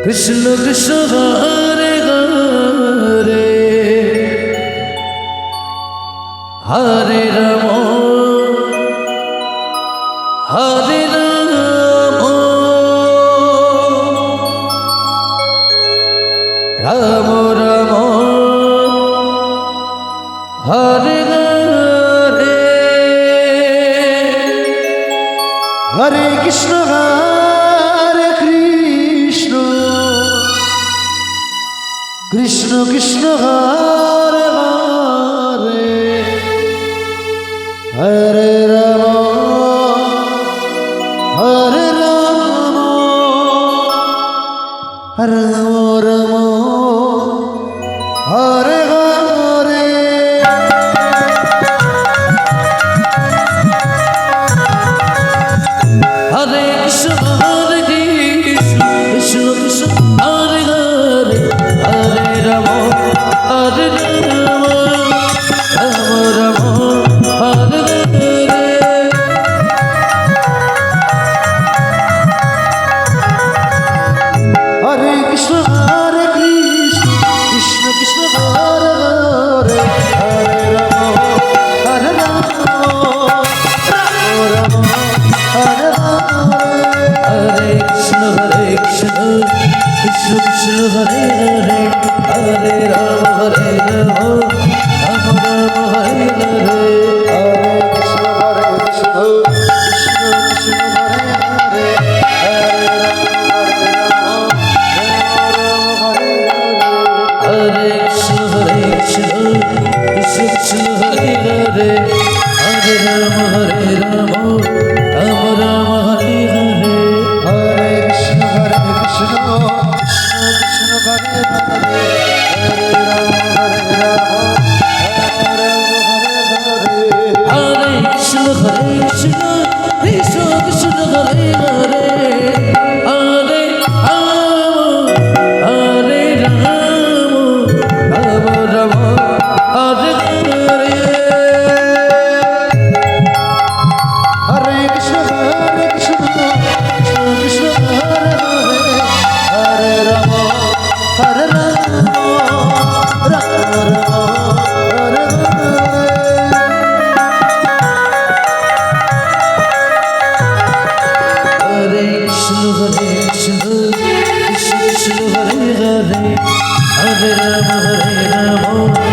Krishna Krishna Hare Hare Hare Ram Hare Ram Ram Ram Hare Hare Hare Krishna Hare Krishna Krishna Krishna Hare Hare Hare Ram Hare Ram Ram Ram Hare Hare Hare Krishna Hare Krishna Krishna Krishna Hare Hare Hare Ram Hare Ram Ram Ram Hare Hare Hare Krishna Hare Krishna Krishna Krishna Hare Hare Hare Ram Hare Ram Ram Ram Hare Hare Krishna Krishna Krishna Krishna Hare Hare Hare Ram Hare Ram Ram Ram Hare Hare Hare Krishna Krishna Krishna Krishna Hare Hare Hare Ram Hare Ram Hare Krishna Krishna Krishna Krishna Hare Hare Hare Ram Hare Ram Ram Ram Hare Hare Hare Krishna Krishna Krishna Krishna Hare Hare Hare Ram Hare Ram Ram Ram Hare Hare Hare Krishna Krishna Krishna Krishna Hare Hare Hare Hare Ram Ram Ram Hare Hare Hare Krishna Krishna Krishna Krishna Hare Hare Hare Ram Hare Ram Ram Ram Hare Hare Hare Krishna Krishna Krishna Krishna Hare Hare Hare Ram Hare Ram